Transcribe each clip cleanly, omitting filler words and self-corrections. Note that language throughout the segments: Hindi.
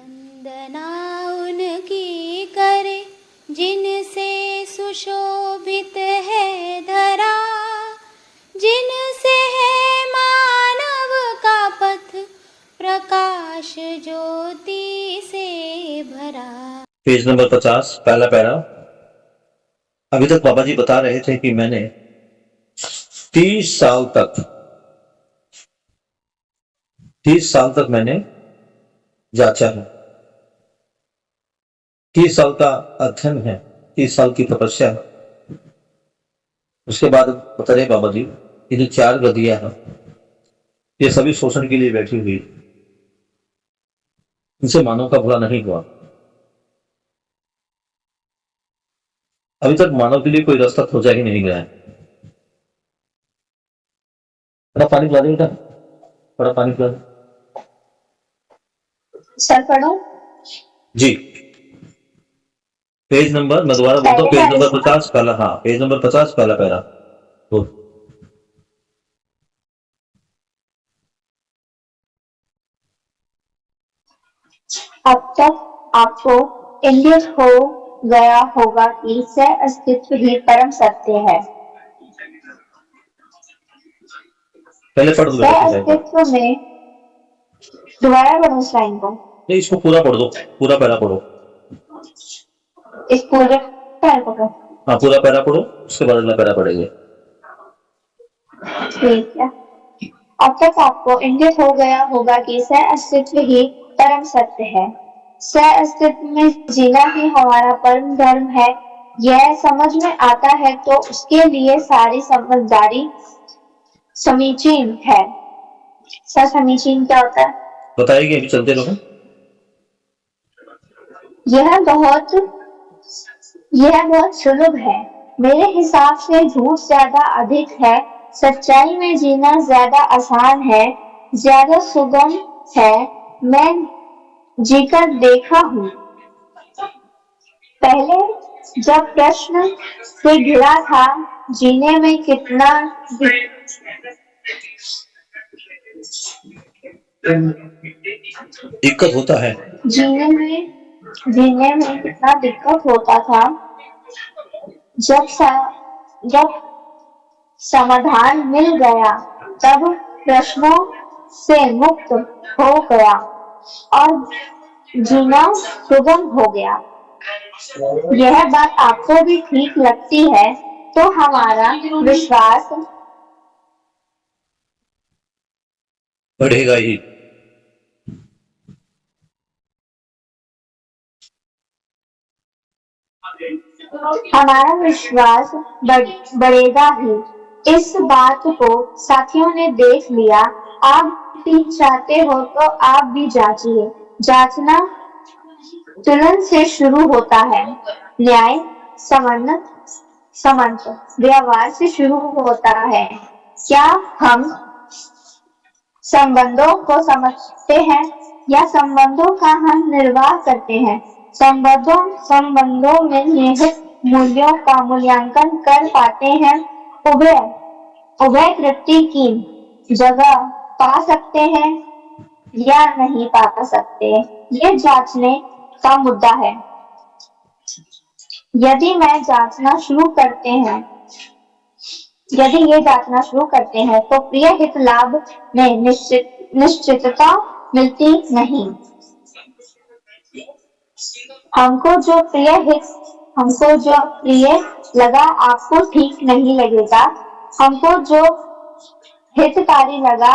वंदना उनकी करे जिनसे सुशोभित है धरा, जिनसे है मानव का पथ प्रकाश ज्योति से भरा। पेज नंबर 50, पहला पैरा। अभी तक बाबा जी बता रहे थे कि मैंने 30 साल तक मैंने जांचा है। 30 साल का अध्ययन है, 30 साल की तपस्या है। उसके बाद बता रहे बाबा जी, ये जो 4 गदियां हैं, ये सभी शोषण के लिए बैठी हुई, इनसे मानव का भला नहीं हुआ। अभी तक मानव के लिए कोई रास्ता खोजा ही नहीं गया है। थोड़ा पानी पिला दे बेटा, थोड़ा पानी पिला दे। सर पढ़ो जी। पेज नंबर, मैं दोबारा बोलता हूँ, पेज नंबर 50 पहला, हाँ पेज नंबर 50 पहला पैरा। तो अब तक आपको इंगित हो गया होगा कि सह अस्तित्व ही परम सत्य है। पहले पढ़ दो सह अस्तित्व में, दोबारा पढ़ो इस लाइन को। नहीं, इसको पूरा पढ़ दो, पूरा पैरा पढ़ो। इस पूरे पैरा पढ़ो। हाँ पूरा पैरा पढ़ो, उसके बाद अगला पैरा पढ़ेंगे। ठीक है। अब तक आपको इंगित हो गया होगा कि सह अस्तित्व ही परम सत्य है। सह अस्तित्व में जीना ही हमारा परम धर्म है। यह समझ में आता है तो उसके लिए सारी समझदारी समीचीन है। समीचीन क्या होता है बताइए, अभी चलते रहो। यह बहुत सुलभ है। मेरे हिसाब से झूठ ज्यादा अधिक है, सच्चाई में जीना ज्यादा आसान है, ज्यादा सुगम है। मैं जीकर देखा हूँ। पहले जब प्रश्न से घिरा था, जीने में कितना दिक्कत होता है, जीने में कितना दिक्कत होता था, जब समाधान मिल गया तब प्रश्नों से मुक्त हो गया और जीना सुगम हो गया। यह बात आपको भी ठीक लगती है तो हमारा विश्वास बढ़ेगा ही। हमारा विश्वास बढ़ेगा ही। इस बात को साथियों ने देख लिया। आप भी चाहते हो तो आप भी जांचिए। जांचना तुलन से शुरू होता है, न्याय समन्वय व्यवहार से शुरू होता है। क्या हम संबंधों को समझते हैं या संबंधों का हम निर्वाह करते हैं? संबंधों में निहित मूल्यों का मूल्यांकन कर पाते हैं? उभय तृप्ति की जगह पा सकते हैं या नहीं पा सकते? ये जांचने का मुद्दा है। यदि ये जांचना शुरू करते हैं तो प्रिय हित लाभ में निश्चितता मिलती नहीं। हमको जो प्रिय लगा आपको ठीक नहीं लगेगा, हमको जो हितकारी लगा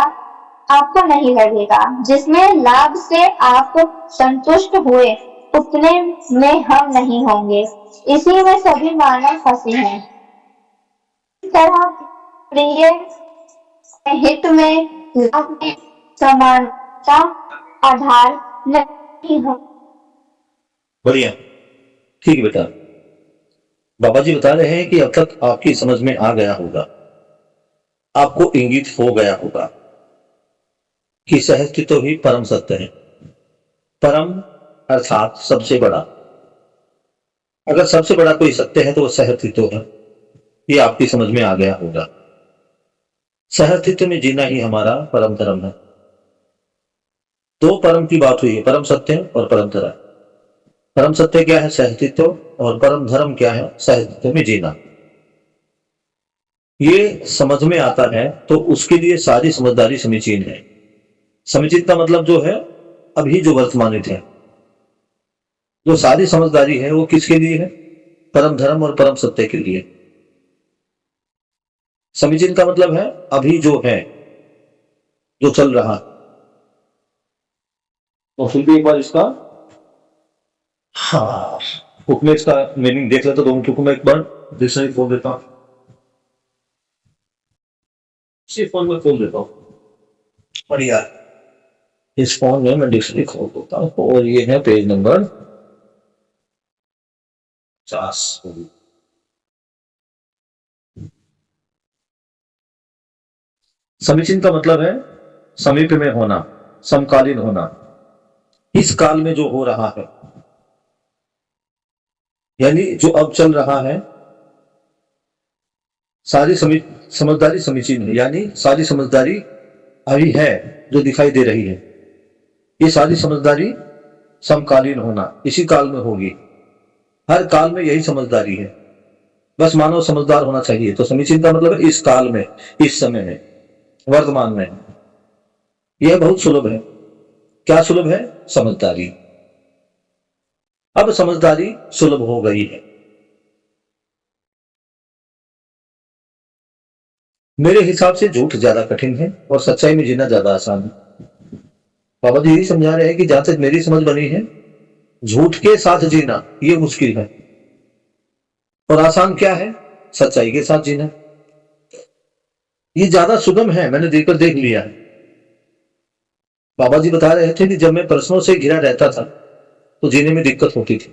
आपको नहीं लगेगा। जिसमें लाभ से आप संतुष्ट हुए उतने में हम नहीं होंगे। इसी में सभी मानव फंसे हैं। इस तरह प्रिय हित में लाभ में समानता आधार नहीं हो। बढ़िया, ठीक है बेटा। बाबा जी बता रहे हैं कि अब तक आपकी समझ में आ गया होगा, आपको इंगित हो गया होगा कि सहअस्तित्व ही परम सत्य है। परम अर्थात सबसे बड़ा। अगर सबसे बड़ा कोई सत्य है तो वो सहअस्तित्व है। ये आपकी समझ में आ गया होगा। सहअस्तित्व में जीना ही हमारा परम धर्म है। दो परम की बात हुई है, परम सत्य और परम धर्म। परम सत्य क्या है? सहअस्तित्व। और परम धर्म क्या है? सहअस्तित्व में जीना। ये समझ में आता है तो उसके लिए सारी समझदारी समीचीन है। समीचीन का मतलब जो है अभी जो वर्तमानित है, जो सारी समझदारी है वो किसके लिए है? परम धर्म और परम सत्य के लिए। समीचीन का मतलब है अभी जो है, जो चल रहा। तो फिर भी एक बार इसका बुक में इसका मीनिंग देख लेता, तो उनको मैं एक बार डिक्शनरी खोल देता हूं। इसी फोन में खोल देता हूं, बढ़िया। इस फोन में मैं डिक्शनरी खोल देता हूं और ये है पेज नंबर 50। समीचीन का मतलब है समीप में होना, समकालीन होना, इस काल में जो हो रहा है, यानी जो अब चल रहा है। सारी समझदारी समीचीन है, यानी सारी समझदारी अभी है जो दिखाई दे रही है। ये सारी समझदारी समकालीन होना, इसी काल में होगी। हर काल में यही समझदारी है, बस मानव समझदार होना चाहिए। तो समीचीन का मतलब है इस काल में, इस समय में, वर्तमान में। यह बहुत सुलभ है। क्या सुलभ है? समझदारी। अब समझदारी सुलभ हो गई है। मेरे हिसाब से झूठ ज्यादा कठिन है और सच्चाई में जीना ज्यादा आसान है। बाबा जी यही समझा रहे हैं कि जहां तक मेरी समझ बनी है, झूठ के साथ जीना ये मुश्किल है और आसान क्या है? सच्चाई के साथ जीना। ये ज्यादा सुगम है, मैंने देखकर देख लिया है। बाबा जी बता रहे थे कि जब मैं प्रश्नों से घिरा रहता था तो जीने में दिक्कत होती थी,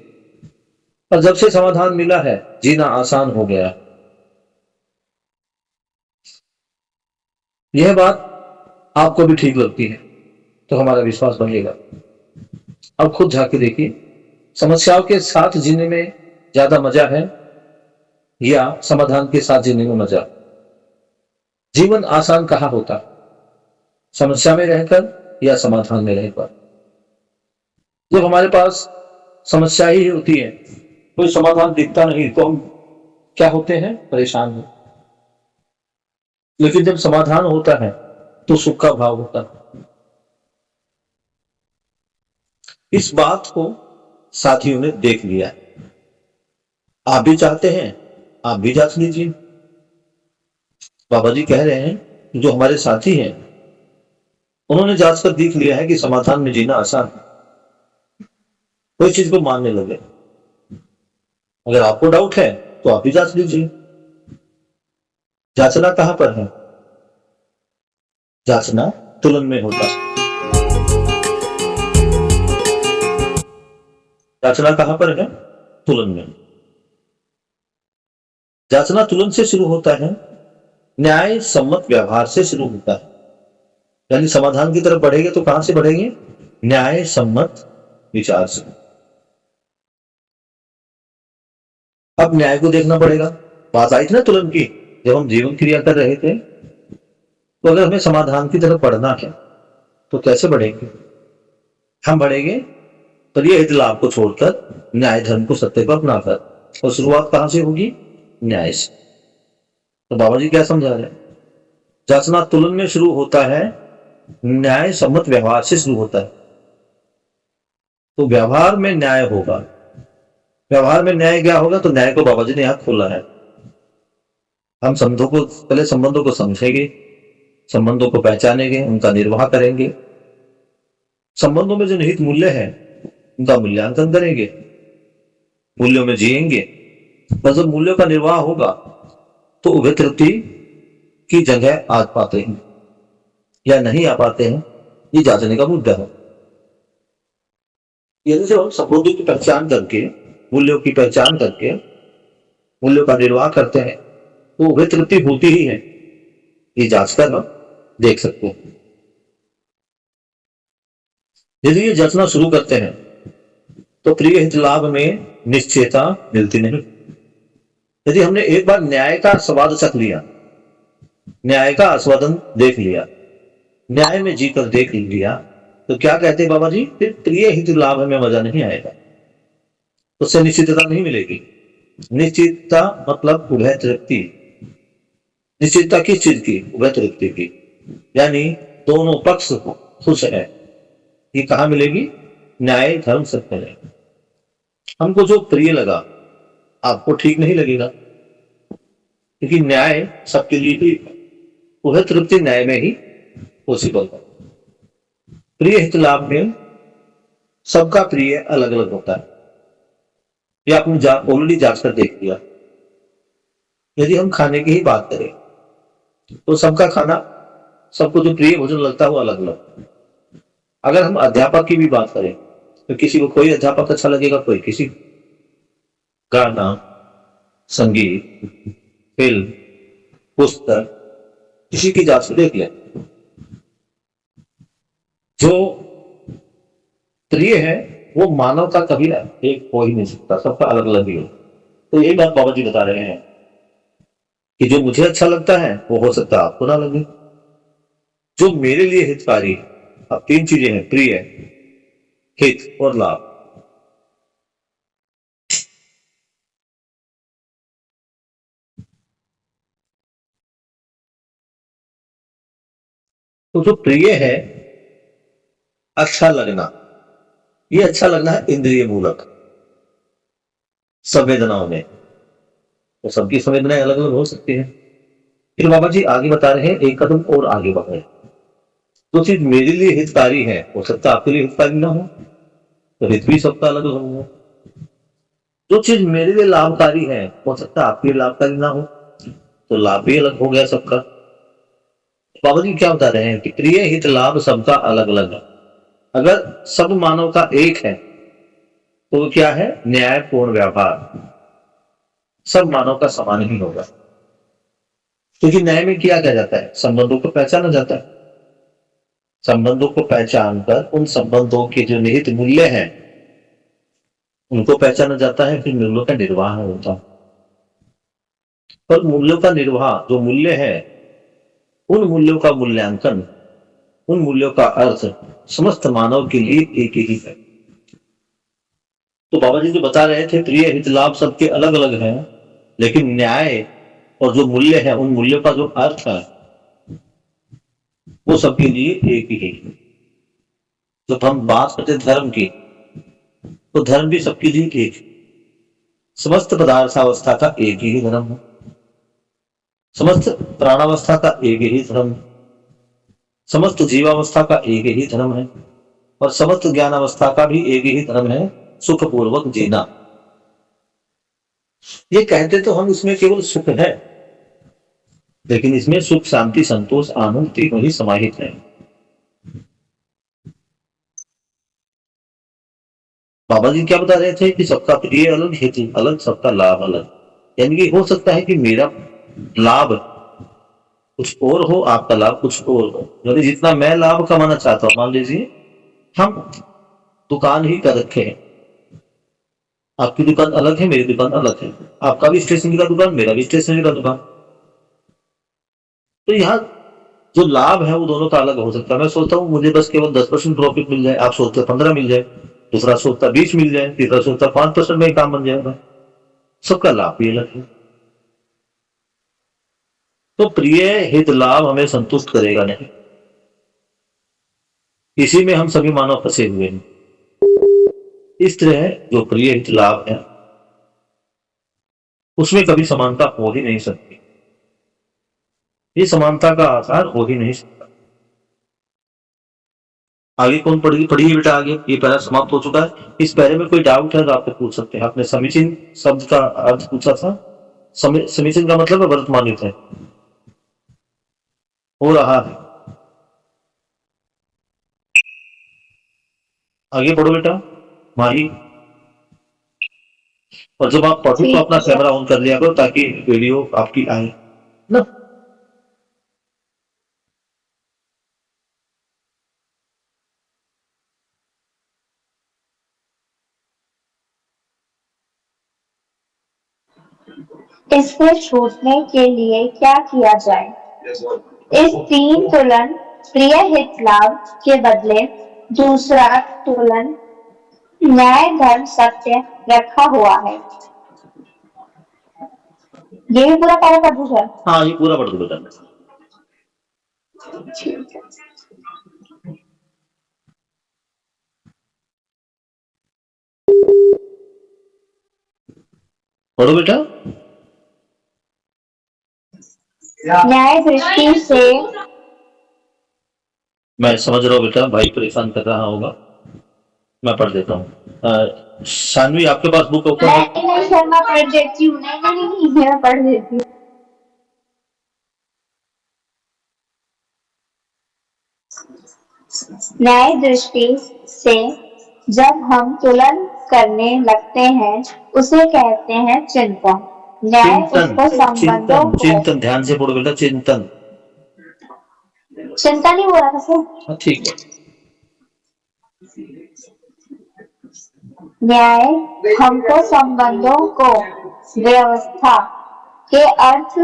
और जब से समाधान मिला है जीना आसान हो गया। यह बात आपको भी ठीक लगती है तो हमारा विश्वास बढ़ेगा। अब खुद झांक के देखिए, समस्याओं के साथ जीने में ज्यादा मजा है या समाधान के साथ जीने में मजा? जीवन आसान कहाँ होता? समस्या में रहकर या समाधान में रहकर? जब हमारे पास समस्या ही होती है, कोई समाधान दिखता नहीं, तो हम क्या होते हैं? परेशान हैं। लेकिन जब समाधान होता है तो सुख का भाव होता है। इस बात को साथियों ने देख लिया। आप भी चाहते हैं, आप भी जांच लीजिए। बाबा जी कह रहे हैं जो हमारे साथी हैं उन्होंने जांच कर देख लिया है कि समाधान में जीना आसान है। कोई चीज को मानने लगे। अगर आपको डाउट है तो आप भी जांच लीजिए। जांचना कहां पर है? जांचना तुलन में होता है। जांचना कहां पर है? तुलन में। जांचना तुलन से शुरू होता है, न्याय सम्मत व्यवहार से शुरू होता है। यानी समाधान की तरफ बढ़ेंगे तो कहां से बढ़ेंगे? न्याय सम्मत विचार से। अब न्याय को देखना पड़ेगा। बात आई थी ना तुलन की, जब हम जीवन क्रिया कर रहे थे, तो अगर हमें समाधान की तरफ बढ़ना है तो कैसे बढ़ेंगे? हम बढ़ेंगे प्रिय हित लाभ को छोड़कर, न्याय धर्म को सत्य पर अपनाकर। और शुरुआत कहां से होगी? न्याय से। तो बाबा जी क्या समझा रहे हैं? जांचना तुलन में शुरू होता है, न्याय सम्मत व्यवहार से शुरू होता है। तो व्यवहार में न्याय होगा। व्यवहार में न्याय क्या होगा? तो न्याय को बाबा जी ने यहां खोला है। हम पहले संबंधों को समझेंगे, संबंधों को पहचानेंगे, उनका निर्वाह करेंगे। संबंधों में जो निहित मूल्य है उनका मूल्यांकन करेंगे, मूल्यों में जिएंगे। बस जब मूल्यों का निर्वाह होगा तो उभय तृप्ति की जगह आ पाते हैं या नहीं आ पाते हैं, ये जांचने का मुद्दा है। यदि जब हम संबंधों की पहचान करके, मूल्यों की पहचान करके मूल्यों का निर्वाह करते हैं तो उभय तृप्ति होती ही है। ये जांच कर हम देख सकते हैं। यदि ये जांचना शुरू करते हैं तो प्रिय हित लाभ में निश्चयता मिलती नहीं। यदि हमने एक बार न्याय का स्वाद चख लिया, न्याय का आस्वादन देख लिया, न्याय में जीकर देख लिया, तो क्या कहते हैं बाबा जी, फिर प्रिय हित लाभ में मजा नहीं आएगा, उससे निश्चितता नहीं मिलेगी। निश्चितता मतलब उभय तृप्ति। निश्चितता किस चीज की? उभय तृप्ति की, यानी दोनों पक्ष खुश है। ये कहाँ मिलेगी? न्याय धर्म सत्य है। हमको जो प्रिय लगा आपको ठीक नहीं लगेगा, क्योंकि न्याय सबके लिए ही, उभय तृप्ति न्याय में ही पॉसिबल है। प्रिय हित लाभ में सबका प्रिय अलग अलग होता है, ये आपने ऑलरेडी जांच कर देख लिया। यदि हम खाने की ही बात करें तो सबका खाना, सबको जो प्रिय भोजन लगता है वो अलग अलग। अगर हम अध्यापक की भी बात करें तो किसी को कोई अध्यापक अच्छा लगेगा, कोई किसी। गाना, संगीत, फिल्म, पुस्तक, किसी की जांच से देख लें। जो प्रिय है वो मानव का कभी एक हो ही नहीं सकता, सबका अलग अलग ही हो। तो यही बात बाबा जी बता रहे हैं कि जो मुझे अच्छा लगता है वो हो सकता है आपको ना लगे। जो मेरे लिए हितकारी है, अब तीन चीजें हैं, प्रिय, हित और लाभ। तो जो प्रिय है, अच्छा लगना, ये अच्छा लगना है इंद्रिय मूलक संवेदनाओं में, तो सबकी संवेदनाएं अलग अलग हो सकती है। फिर बाबा जी आगे बता रहे हैं, एक कदम और आगे बढ़ रहे हैं। जो चीज मेरे लिए हितकारी है हो सकता है आपके लिए हितकारी ना हो, तो हित भी सबका अलग अलग होगा। जो चीज मेरे लिए लाभकारी है हो सकता है आपके लिए लाभकारी ना हो, तो लाभ भी अलग हो गया सबका। बाबा जी क्या बता रहे हैं कि प्रिय हित लाभ सबका अलग अलग है। अगर सब मानव का एक है तो वो क्या है? न्यायपूर्ण व्यवहार, सब मानव का समान ही होगा। क्योंकि न्याय में क्या किया जाता है? संबंधों को पहचाना जाता है। संबंधों को पहचान कर उन संबंधों के जो निहित मूल्य हैं उनको पहचाना जाता है, फिर मूल्यों का निर्वाह होता है। पर मूल्यों का निर्वाह, जो मूल्य है उन मूल्यों का मूल्यांकन, उन मूल्यों का अर्थ समस्त मानव के लिए एक ही है। तो बाबा जी जो बता रहे थे प्रिय हित लाभ सबके अलग अलग हैं, लेकिन न्याय और जो मूल्य है उन मूल्यों का जो अर्थ है वो सबके लिए एक ही है। जब हम बात करते धर्म की तो धर्म भी सबके लिए एक, समस्त पदार्थावस्था का एक ही धर्म है, समस्त प्राणावस्था का एक ही धर्म है, समस्त जीवावस्था का एक ही धर्म है, और समस्त ज्ञानावस्था का भी एक ही धर्म है, सुखपूर्वक जीना। ये कहते तो हम इसमें केवल सुख है, लेकिन इसमें सुख, शांति, संतोष, आनंद तीनों ही समाहित है। बाबा जी क्या बता रहे थे कि सबका प्रिय अलग, हेतु अलग, सबका लाभ अलग। यानी कि हो सकता है कि मेरा लाभ कुछ और हो, आपका लाभ कुछ और हो। यदि जितना मैं लाभ कमाना चाहता हूं, मान लीजिए हम दुकान ही कर रखे हैं, आपकी दुकान अलग है, मेरी दुकान अलग है, आपका भी स्टेशनरी का दुकान, मेरा भी स्टेशनरी का दुकान, तो यहाँ जो लाभ है वो दोनों का अलग हो सकता है। मैं सोचता हूँ मुझे बस केवल 10% प्रॉफिट मिल जाए, आप सोचते 15 मिल जाए, दूसरा सोचता 20 मिल जाए, तीसरा सोचता 5% में ही काम बन जाएगा। सबका लाभ भी अलग है। तो प्रिय हित लाभ हमें संतुष्ट करेगा नहीं, इसी में हम सभी मानव फंसे हुए हैं। इस तरह जो प्रिय हित लाभ है उसमें कभी समानता हो ही नहीं सकती, ये समानता का आधार हो ही नहीं सकता। आगे कौन पढ़िए बेटा आगे, ये पैरा समाप्त हो चुका है। इस पैरे में कोई डाउट है तो आपको पूछ सकते हैं। आपने समीचीन शब्द का अर्थ पूछा था, समीचीन का मतलब है वर्तमान युक्त है, हो रहा है। आगे बढ़ो बेटा माही, और जब आप पढ़ो तो अपना कैमरा ऑन कर लिया करो ताकि वीडियो आपकी आए ना। इससे छूटने के लिए क्या किया जाए? इस 3 तुलन प्रिय हित लाभ के बदले दूसरा तुलन न्याय धर्म सत्य रखा हुआ है। ये भी पूरा पारा पढ़ दूं सर? हाँ, ये पूरा पढ़ दो बेटा। ठीक है। पढ़ो बेटा। न्याय दृष्टि से मैं समझ रहा हूँ बेटा, भाई परेशान कर रहा होगा, मैं पढ़ देता हूँ। शानवी, आपके पास बुक ओपन है? नहीं सर, मैं पढ़ देती हूँ। नहीं, मैं पढ़ देती हूँ। न्याय दृष्टि से जब हम तुलन करने लगते हैं उसे कहते हैं चिंतन। न्याय उसको संबंधों को चिंतन ध्यान से पढ़ो बेटा, चिंतन। चिंता नहीं हो रहा था सर? हाँ ठीक है। न्याय हमको संबंधों को व्यवस्था के अर्थ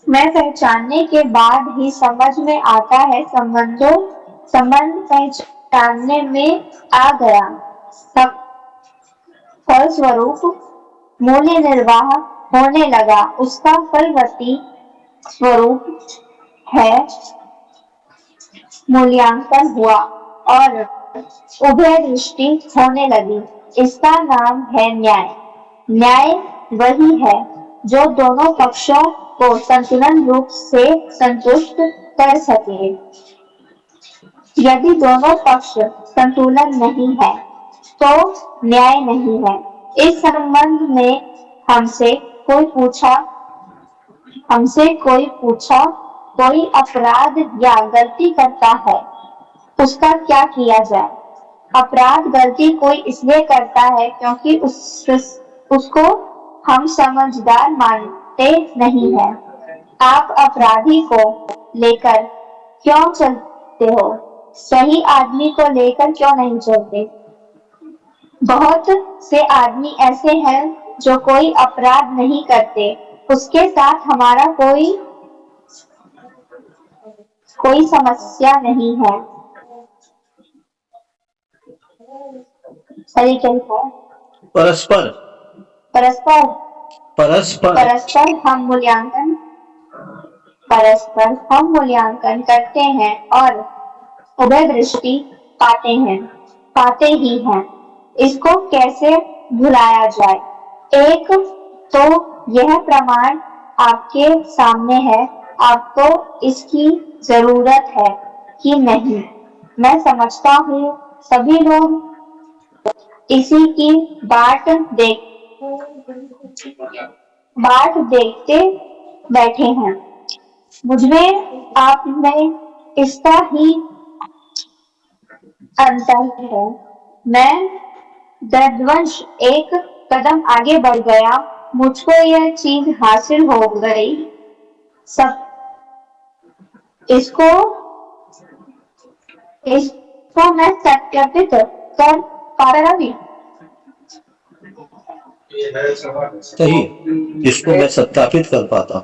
में पहचानने के बाद ही समझ में आता है। संबंध पहचानने में आ गया, फलस्वरूप मूल्य निर्वाह होने लगा, उसका फलवती स्वरूप है मूल्यांकन हुआ और उभय दृष्टि होने लगी। इसका नाम है न्याय। न्याय वही है जो दोनों पक्षों को संतुलन रूप से संतुष्ट कर सके। यदि दोनों पक्ष संतुलन नहीं है तो न्याय नहीं है। इस संबंध में हमसे कोई पूछा कोई अपराध या गलती करता है, उसका क्या किया जाए? अपराध गलती कोई इसलिए करता है क्योंकि उसको हम समझदार मानते नहीं हैं। आप अपराधी को लेकर क्यों चलते हो? सही आदमी को लेकर क्यों नहीं चलते? बहुत से आदमी ऐसे हैं जो कोई अपराध नहीं करते, उसके साथ हमारा कोई समस्या नहीं है। सही क्या है? परस्पर हम मूल्यांकन करते हैं और उभय दृष्टि पाते ही हैं। इसको कैसे भुलाया जाए? एक तो यह प्रमाण आपके सामने है, आपको इसकी जरूरत है कि नहीं? मैं समझता हूँ सभी लोग इसी की बाट देखते बैठे हैं। मुझमें आप में इसका ही अंतर है। मैं दृढ़वश एक कदम आगे बढ़ गया, मुझको यह चीज हासिल हो गई। सब इसको मैं सत्यापित कर पाता भी। सही, इसको मैं सत्यापित कर पाता।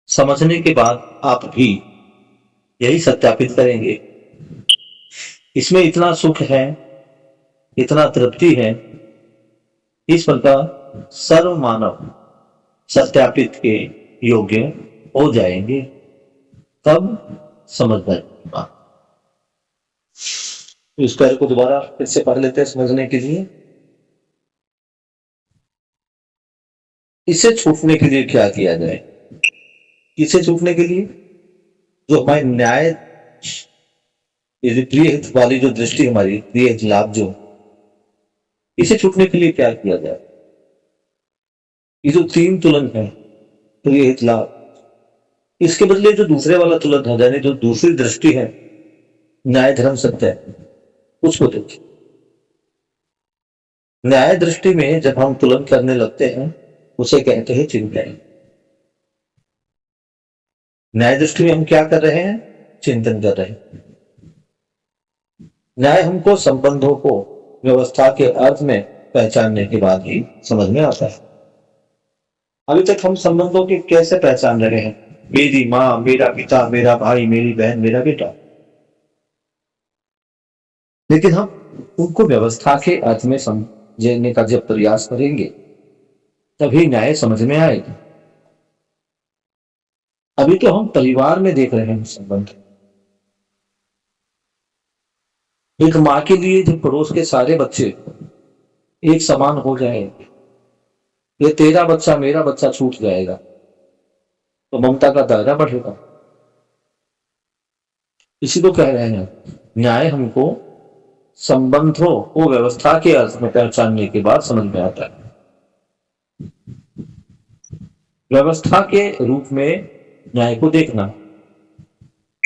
समझने के बाद आप भी यही सत्यापित करेंगे। इसमें इतना सुख है, इतना तृप्ति है, इस प्रकार सर्व मानव सत्यापित के योग्य हो जाएंगे। तब समझदारी की बात। इस पैर को दोबारा फिर से पढ़ लेते हैं समझने के लिए। इससे छूटने के लिए क्या किया जाए? इससे छूटने के लिए जो हमारे न्याय, ये प्रिय हित वाली जो दृष्टि, हमारी प्रिय हित लाभ, जो इसे छूटने के लिए क्या किया जाए? ये जो तीन तुलन है, प्रिय हित लाभ, इसके बदले जो दूसरे वाला तुलन है, यानी जो दूसरी दृष्टि है, न्याय धर्म सत्य, उसको देखिए। न्याय दृष्टि में जब हम तुलन करने लगते हैं उसे कहते हैं चिंतन। न्याय दृष्टि में हम क्या कर रहे हैं? चिंतन कर रहे हैं। न्याय हमको संबंधों को व्यवस्था के अर्थ में पहचानने के बाद ही समझ में आता है। अभी तक हम संबंधों की कैसे पहचान रहे हैं? मेरी माँ, मेरा पिता, मेरा भाई, मेरी बहन, मेरा बेटा। लेकिन हम उनको व्यवस्था के अर्थ में समझने का जब प्रयास करेंगे तभी न्याय समझ में आएगा। अभी तो हम परिवार में देख रहे हैं संबंध। एक माँ के लिए जब पड़ोस के सारे बच्चे एक समान हो जाएंगे, ये तेरा बच्चा मेरा बच्चा छूट जाएगा, तो ममता का दायरा बढ़ेगा। इसी को कह रहे हैं न्याय हमको संबंधों को व्यवस्था के अर्थ में पहचानने के बाद समझ में आता है। व्यवस्था के रूप में न्याय को देखना,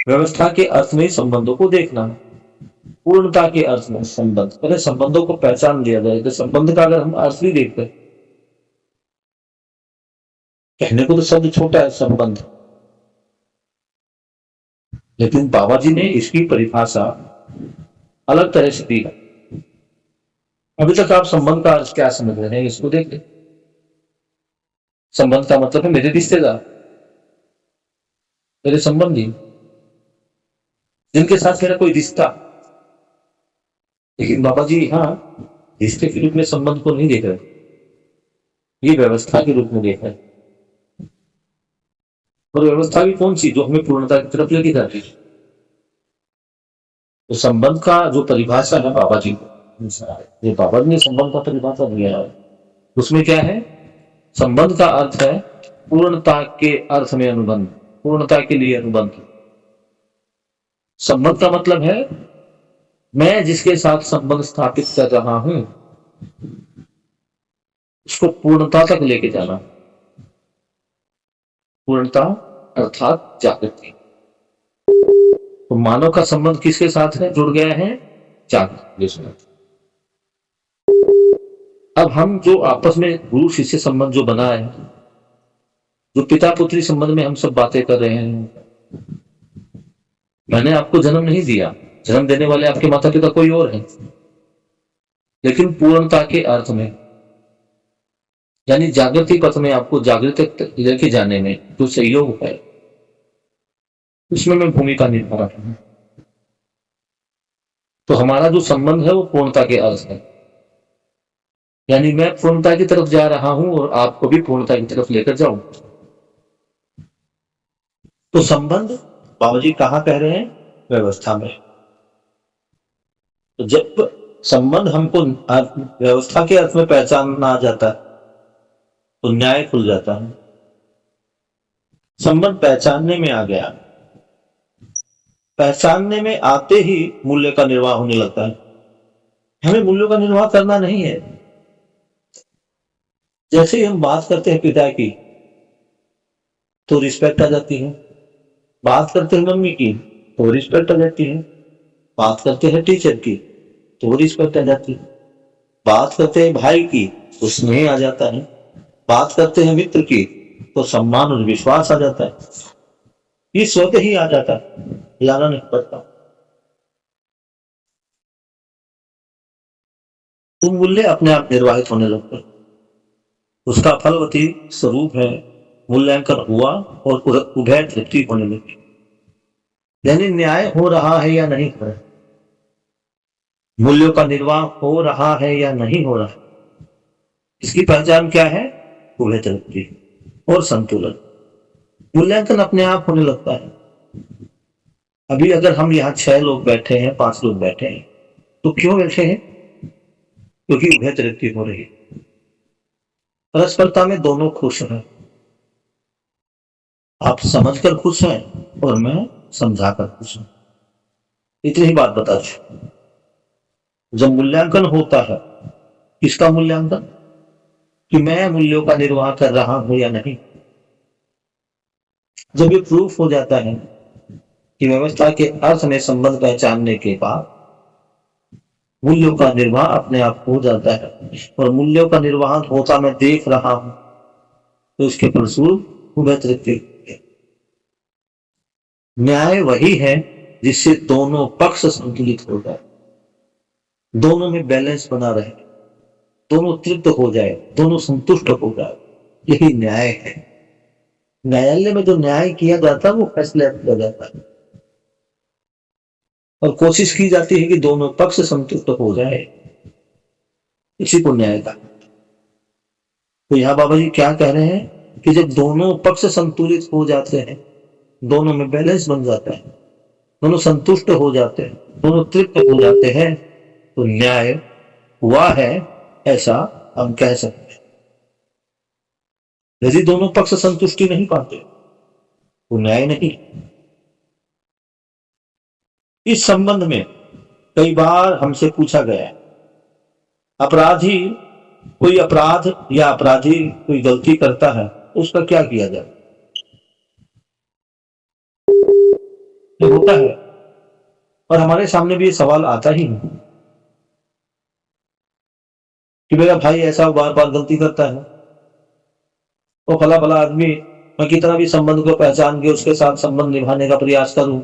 व्यवस्था के अर्थ में संबंधों को देखना, पूर्णता के अर्थ में संबंध, पहले संबंधों को पहचान लिया जाए। तो संबंध का अगर हम अर्थ भी देखते, कहने को तो शब्द छोटा है संबंध, लेकिन बाबा जी ने इसकी परिभाषा अलग तरह से दी है। अभी तक आप संबंध का अर्थ क्या समझ रहे हैं, इसको देखें। संबंध का मतलब है मेरे रिश्तेदार, मेरे संबंधी, जिनके साथ मेरा कोई रिश्ता। लेकिन बाबा जी यहाँ रिश्ते के रूप में संबंध को नहीं देख रहे, ये व्यवस्था के रूप में देख रहे। और व्यवस्था भी कौन सी, जो हमें पूर्णता की तरफ लेके जाती है। तो संबंध का जो परिभाषा है बाबा जी को, ये बाबा जी ने संबंध का परिभाषा दिया है, उसमें क्या है, संबंध का अर्थ है पूर्णता के अर्थ में अनुबंध, पूर्णता के लिए अनुबंध। संबंध का मतलब है मैं जिसके साथ संबंध स्थापित कर रहा हूं उसको पूर्णता तक लेके जाना। पूर्णता अर्थात जागृति। तो मानव का संबंध किसके साथ है, जुड़ गया है, जागृति के साथ। अब हम जो आपस में गुरु शिष्य संबंध जो बना है, जो पिता पुत्री संबंध में हम सब बातें कर रहे हैं, मैंने आपको जन्म नहीं दिया, जन्म देने वाले आपके माता पिता कोई और है, लेकिन पूर्णता के अर्थ में यानी जागृति पथ में आपको जागृत लेके जाने में जो सहयोग है, उसमें मैं भूमिका निभा रहा हूं। तो हमारा जो संबंध है वो पूर्णता के अर्थ है, यानी मैं पूर्णता की तरफ जा रहा हूं और आपको भी पूर्णता की तरफ लेकर जाऊं। तो संबंध बाबा जी कहां कह रहे हैं, व्यवस्था में। तो जब संबंध हमको व्यवस्था के अर्थ में पहचानना आ जाता है तो न्याय खुल जाता है। संबंध पहचानने में आ गया, पहचानने में आते ही मूल्य का निर्वाह होने लगता है। हमें मूल्यों का निर्वाह करना नहीं है। जैसे ही हम बात करते हैं पिता की तो रिस्पेक्ट आ जाती है, बात करते हैं मम्मी की तो रिस्पेक्ट आ जाती है, बात करते हैं टीचर की तो रिस्पेक्ट आ जाती है, बात करते हैं भाई की तो स्नेह आ जाता है, बात करते हैं मित्र की तो सम्मान और विश्वास आ जाता है। ये स्वतः ही आ जाता है, लाना नहीं पड़ता। तो मूल्य अपने आप निर्वाहित होने लगते हैं। उसका फलवती स्वरूप है मूल्यांकन हुआ और उभय तृप्ति होने लगी। यानी न्याय हो रहा है या नहीं हो रहा, मूल्यों का निर्वाह हो रहा है या नहीं हो रहा, इसकी पहचान क्या है, उभय तृप्ति और संतुलन। मूल्यांकन अपने आप होने लगता है। अभी अगर हम यहाँ 6 लोग बैठे हैं, 5 लोग बैठे हैं, तो क्यों बैठे हैं, क्योंकि उभय तृप्ति हो रही है। परस्परता में दोनों खुश हैं, आप समझकर खुश हैं और मैं समझाकर खुश हूं। इतनी ही बात बता दो। जब मूल्यांकन होता है, किसका मूल्यांकन, कि मैं मूल्यों का निर्वाह कर रहा हूं या नहीं। जब ये प्रूफ हो जाता है कि व्यवस्था के अर्थ में संबंध पहचानने के बाद मूल्यों का निर्वाह अपने आप हो जाता है और मूल्यों का निर्वाह होता मैं देख रहा हूं, तो उसके फलस्वरूप उभय तृप्ति। न्याय वही है जिससे दोनों पक्ष संतुलित हो जाए, दोनों में बैलेंस बना रहे, दोनों तृप्त हो जाए, दोनों संतुष्ट हो जाए, यही न्याय है। न्यायालय में जो न्याय किया जाता है वो फैसला किया जाता है और कोशिश की जाती है कि दोनों पक्ष संतुष्ट हो जाए, इसी को न्याय का। तो यहाँ बाबा जी क्या कह रहे हैं कि जब दोनों पक्ष संतुलित हो जाते हैं, दोनों में बैलेंस बन जाता है, दोनों संतुष्ट हो जाते हैं, दोनों तृप्त हो जाते हैं, तो न्याय हुआ है, ऐसा हम कह सकते हैं। यदि दोनों पक्ष संतुष्टि नहीं पाते तो न्याय नहीं। इस संबंध में कई बार हमसे पूछा गया है, अपराधी कोई अपराध या अपराधी कोई गलती करता है, उसका क्या किया जाए? ये होता है और हमारे सामने भी ये सवाल आता ही है कि मेरा भाई ऐसा बार बार गलती करता है, तो फला फला आदमी, मैं कितना भी संबंध को पहचान के उसके साथ संबंध निभाने का प्रयास करूं,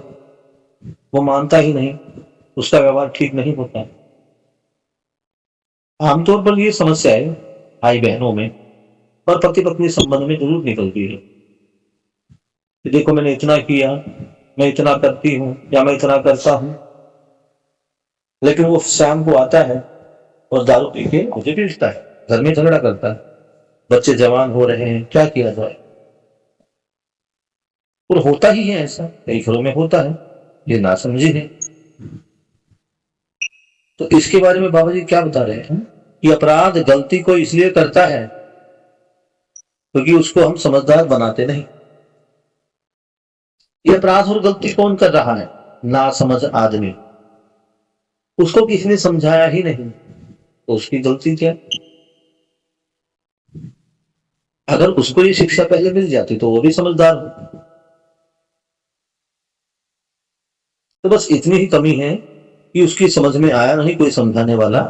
वो मानता ही नहीं, उसका व्यवहार ठीक नहीं होता। आमतौर पर ये समस्याएं भाई बहनों में और पति पत्नी संबंध में जरूर निकलती है कि देखो मैंने इतना किया, मैं इतना करती हूं या मैं इतना करता हूं, लेकिन वो शाम को आता है और दारू पी के मुझे पीटता है, घर में झगड़ा करता है, बच्चे जवान हो रहे हैं, क्या किया जाए? और होता ही है ऐसा, कई घरों में होता है, ये नासमझी है। तो इसके बारे में बाबा जी क्या बता रहे हैं कि अपराध गलती को इसलिए करता है क्योंकि उसको हम समझदार बनाते नहीं। ये अपराध और गलती कौन कर रहा है? ना समझ आदमी, उसको किसी ने समझाया ही नहीं, तो उसकी गलती क्या? अगर उसको ये शिक्षा पहले मिल जाती तो वो भी समझदार हो। तो बस इतनी ही कमी है कि उसकी समझ में आया नहीं, कोई समझाने वाला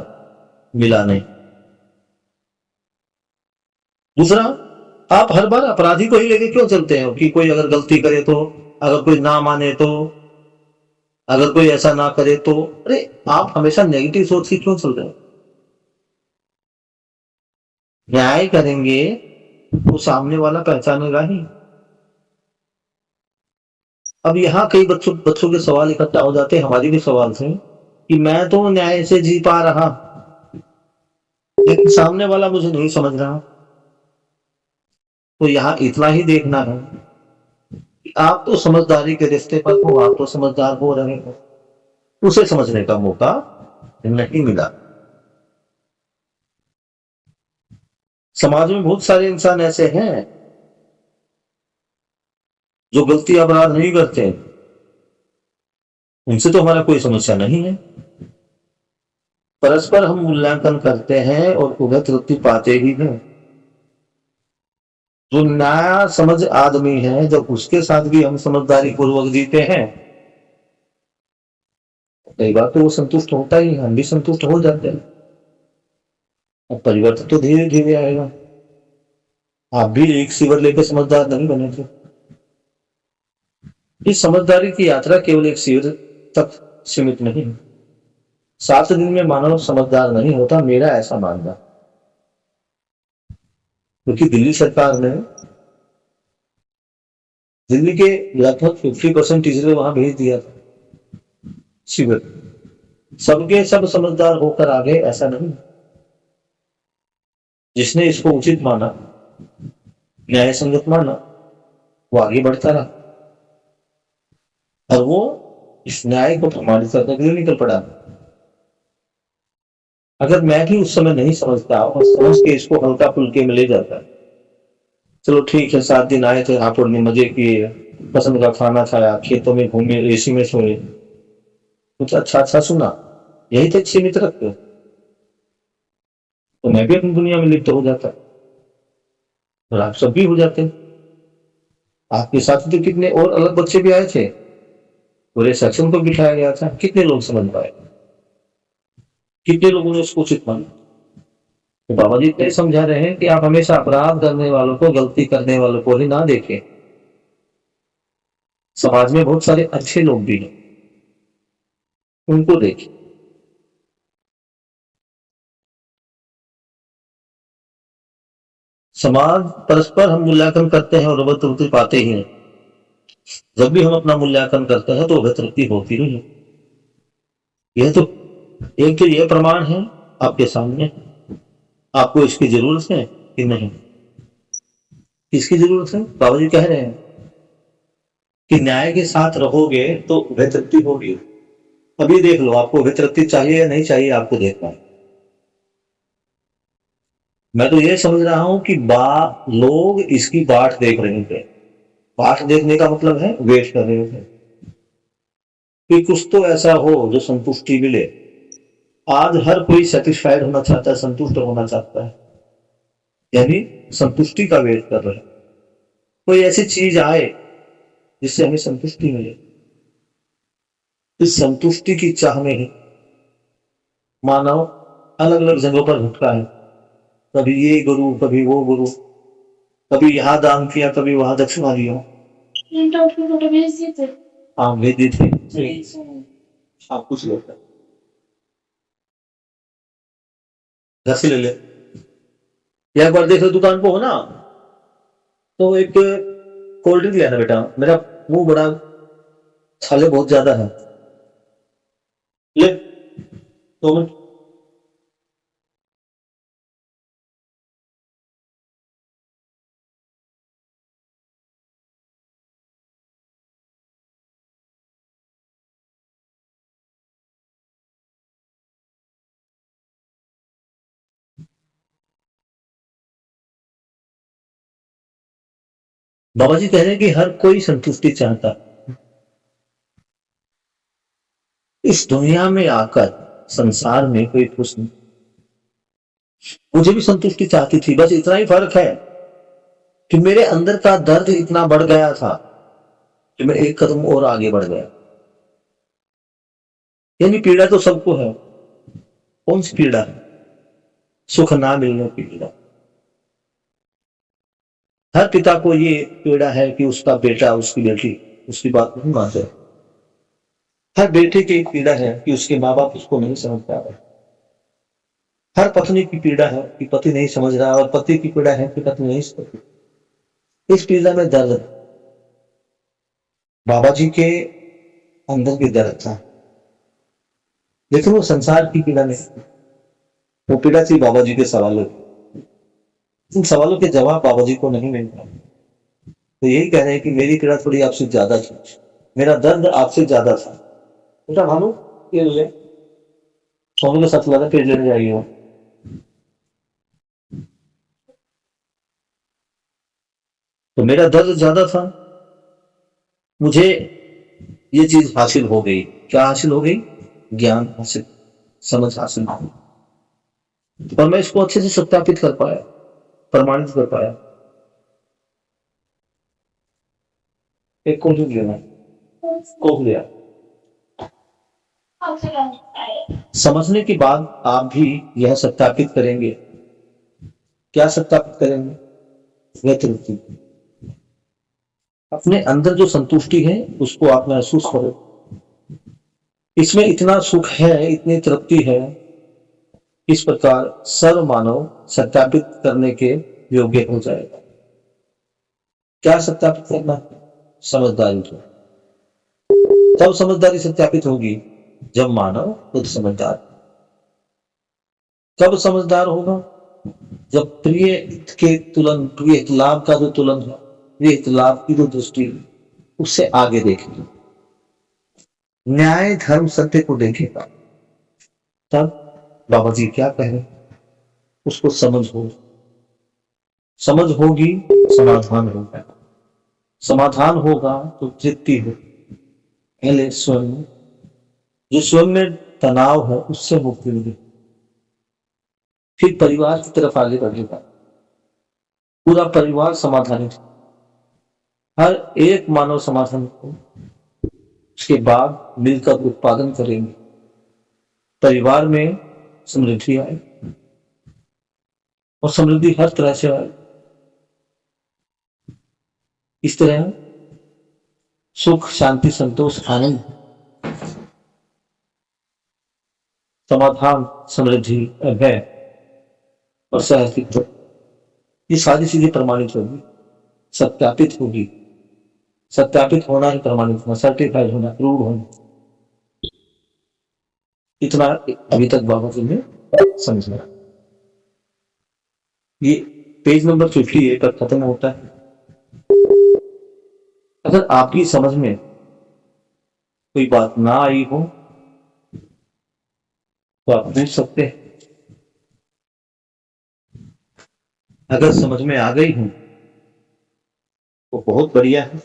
मिला नहीं। दूसरा, आप हर बार अपराधी को ही लेके क्यों चलते हैं कि कोई अगर गलती करे तो, अगर कोई ना माने तो, अगर कोई ऐसा ना करे तो? अरे आप हमेशा नेगेटिव सोच के क्यों चल रहे हैं? न्याय करेंगे तो सामने वाला पहचानेगा ही। अब यहाँ कई बच्चों के सवाल इकट्ठा हो जाते हैं, हमारी भी सवाल थे कि मैं तो न्याय से जी पा रहा, लेकिन सामने वाला मुझे नहीं समझ रहा। तो यहाँ इतना ही देखना है कि आप तो समझदारी के रिश्ते पर हो, आप तो समझदार हो रहे हो, उसे समझने का मौका नहीं मिला। समाज में बहुत सारे इंसान ऐसे हैं जो गलती अपराध नहीं करते, उनसे तो हमारा कोई समस्या नहीं है। परस्पर हम मूल्यांकन करते हैं और उन्हें तृप्ति पाते ही हैं। जो नया समझ आदमी है, जब उसके साथ भी हम समझदारी पूर्वक जीते हैं, कई बार तो वो संतुष्ट होता ही, हम भी संतुष्ट हो जाते हैं। अब परिवर्तन तो धीरे धीरे आएगा। आप भी एक सीवर लेकर समझदार नहीं बने थे। इस समझदारी की यात्रा केवल एक सीवर तक सीमित नहीं है। 7 दिन में मानव समझदार नहीं होता, मेरा ऐसा मानना। क्योंकि दिल्ली सरकार ने दिल्ली के लगभग 50% टीचर वहां भेज दिया था शिविर। सबके सब समझदार होकर आ गए, ऐसा नहीं। जिसने इसको उचित माना, न्याय संगत माना, वो आगे बढ़ता रहा और वो इस न्याय को प्रमाणित करने के लिए निकल पड़ा। अगर मैं भी उस समय नहीं समझता और समझ के इसको हल्का फुल्के में ले जाता, चलो ठीक है 7 दिन आए थे, हापुड़ में मजे किए, पसंद का खाना खाया, खेतों में घूमे, एसी में सोए, कुछ अच्छा अच्छा सुना, यही तक सीमित रखते तो मैं भी अपनी दुनिया में लिप्त हो जाता और आप सब भी हो जाते। आपके साथ तो कितने और अलग बच्चे भी आए थे, पूरे सेक्शन को बिठाया गया था, कितने लोग समझ पाए, कितने लोगों ने उसको उचित माना? तो बाबा जी इतने समझा रहे हैं कि आप हमेशा अपराध करने वालों को, गलती करने वालों को ही ना देखें। समाज में बहुत सारे अच्छे लोग भी हैं, उनको देखें। समाज परस्पर हम मूल्यांकन करते हैं और अभय तृप्ति पाते ही हैं। जब भी हम अपना मूल्यांकन करते हैं तो अभय तृप्ति होती ही है। यह तो एक तो यह प्रमाण है आपके सामने। आपको इसकी जरूरत है कि नहीं? किसकी जरूरत है? बाबा जी कह रहे हैं कि न्याय के साथ रहोगे तो अभय तृप्ति होगी। अभी देख लो, आपको अभय तृप्ति चाहिए या नहीं चाहिए, आपको देखना है। मैं तो ये समझ रहा हूं कि लोग इसकी बाट देख रहे थे। बाट देखने का मतलब है वेट कर रहे थे कि कुछ तो ऐसा हो जो संतुष्टि मिले। आज हर कोई सेटिस्फाइड होना चाहता है, संतुष्ट होना चाहता है, यानी संतुष्टि का वेट कर रहे हैं। कोई ऐसी चीज आए जिससे हमें संतुष्टि मिले। इस संतुष्टि की चाह में ही मानव अलग अलग जगहों पर भटका है। कभी ये गुरु, कभी वो गुरु, कभी यहाँ दान किया, कभी वहां दक्षिणा दिया। हाँ, भेज दी थी। आप कुछ लोग घर से ले ले। एक बार देखो दुकान पे हो ना, तो एक कोल्ड ड्रिंक लेना बेटा, मेरा मुंह बड़ा, छाले बहुत ज्यादा है, ले 2 मिनट। बाबा जी कह रहे हैं कि हर कोई संतुष्टि चाहता। इस दुनिया में आकर संसार में कोई खुश नहीं। मुझे भी संतुष्टि चाहती थी, बस इतना ही फर्क है कि मेरे अंदर का दर्द इतना बढ़ गया था कि मैं एक कदम और आगे बढ़ गया। यानी पीड़ा तो सबको है। कौन सी पीड़ा है? सुख ना मिलने की पीड़ा। हर पिता को ये पीड़ा है कि उसका बेटा, उसकी बेटी उसकी बात नहीं मानते। हर बेटे की पीड़ा है कि उसके माँ बाप उसको नहीं समझ पा रहे। हर पत्नी की पीड़ा है कि पति नहीं समझ रहा, और पति की पीड़ा है कि पत्नी नहीं समझ रही। इस पीड़ा में दर्द, बाबा जी के अंदर भी दर्द था, लेकिन वो संसार की पीड़ा नहीं। वो पीड़ा थी बाबा जी के सवालों की। इन सवालों के जवाब बाबा जी को नहीं मिल पाए। तो यही कह रहे हैं कि मेरी पीड़ा थोड़ी आपसे ज्यादा थी, मेरा दर्द आपसे ज्यादा था। बेटा भानु, ये ले, सोनू के साथ लगा, फिर लेने जाइए। तो मेरा दर्द ज्यादा था, मुझे ये चीज हासिल हो गई। क्या हासिल हो गई? ज्ञान हासिल, समझ हासिल हो गई, और मैं इसको अच्छे से सत्यापित कर पाया, प्रमाणित कर पाया। एक कोल्ड ड्रिंक लेना, कोक लिया। समझने के बाद आप भी यह सत्यापित करेंगे। क्या सत्यापित करेंगे? वह तृप्ति, अपने अंदर जो संतुष्टि है उसको आप महसूस करो। इसमें इतना सुख है, इतनी तृप्ति है। इस प्रकार सर्व मानव सत्यापित करने के योग्य हो जाएगा। क्या सत्यापित करना? समझदारी को। तब समझदारी सत्यापित होगी जब मानव खुद समझदार। कब समझदार होगा? जब प्रिय के तुलन, प्रिय लाभ का जो तुलन है, प्रिय लाभ की जो दृष्टि है, उससे आगे देखेगा, न्याय धर्म सत्य को देखेगा। तब बाबा जी क्या कह रहे, उसको समझ हो, समझ होगी, समाधान होगा। समाधान होगा तो तृप्ति हो। पहले स्वयं, जो स्वयं में तनाव है उससे मुक्ति मिले, फिर परिवार की तरफ आगे बढ़ेगा। पूरा परिवार समाधानित, हर एक मानव समाधान को, उसके बाद मिलकर उत्पादन करेंगे, परिवार में समृद्धि आए, और समृद्धि हर तरह से आए। इस तरह सुख, शांति, संतोष, आनंद, समाधान, समृद्धि, अभय और सहस्तित्व, ये सारी चीजें प्रमाणित होगी, सत्यापित होगी। सत्यापित होना है, प्रमाणित होना, सर्टिफाइड होना, प्रूव होना। इतना अभी तक बाबा जी ने समझ लिया। ये पेज नंबर 58 पर खत्म होता है। अगर आपकी समझ में कोई बात ना आई हो तो आप पूछ सकते हैं। अगर समझ में आ गई हो तो बहुत बढ़िया है।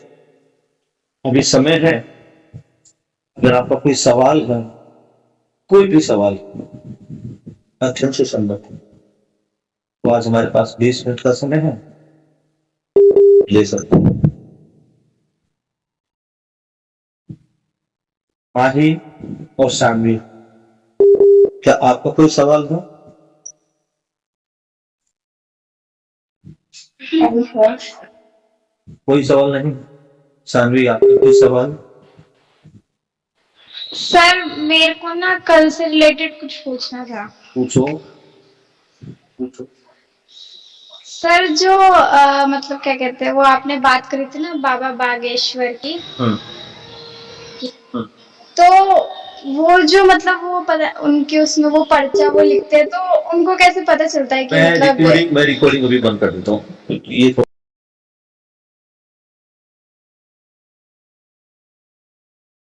अभी समय है, अगर आपका कोई सवाल है, कोई भी सवाल अध्ययन से संबंधित है, तो आज हमारे पास 20 मिनट का समय है, ले सकते हैं। माही और शानवी, क्या आपका कोई सवाल हो? कोई सवाल नहीं? शानवी, आपका कोई सवाल? सर मेरे को ना कल से रिलेटेड कुछ पूछना था। पूछो पूछो। सर जो मतलब क्या कहते हैं, वो आपने बात करी थी ना बाबा बागेश्वर की, तो वो जो मतलब वो पता उनके उसमें वो पर्चा वो लिखते हैं, तो उनको कैसे पता चलता है कि मतलब मैं रिकॉर्डिंग अभी बंद कर देता हूँ। ये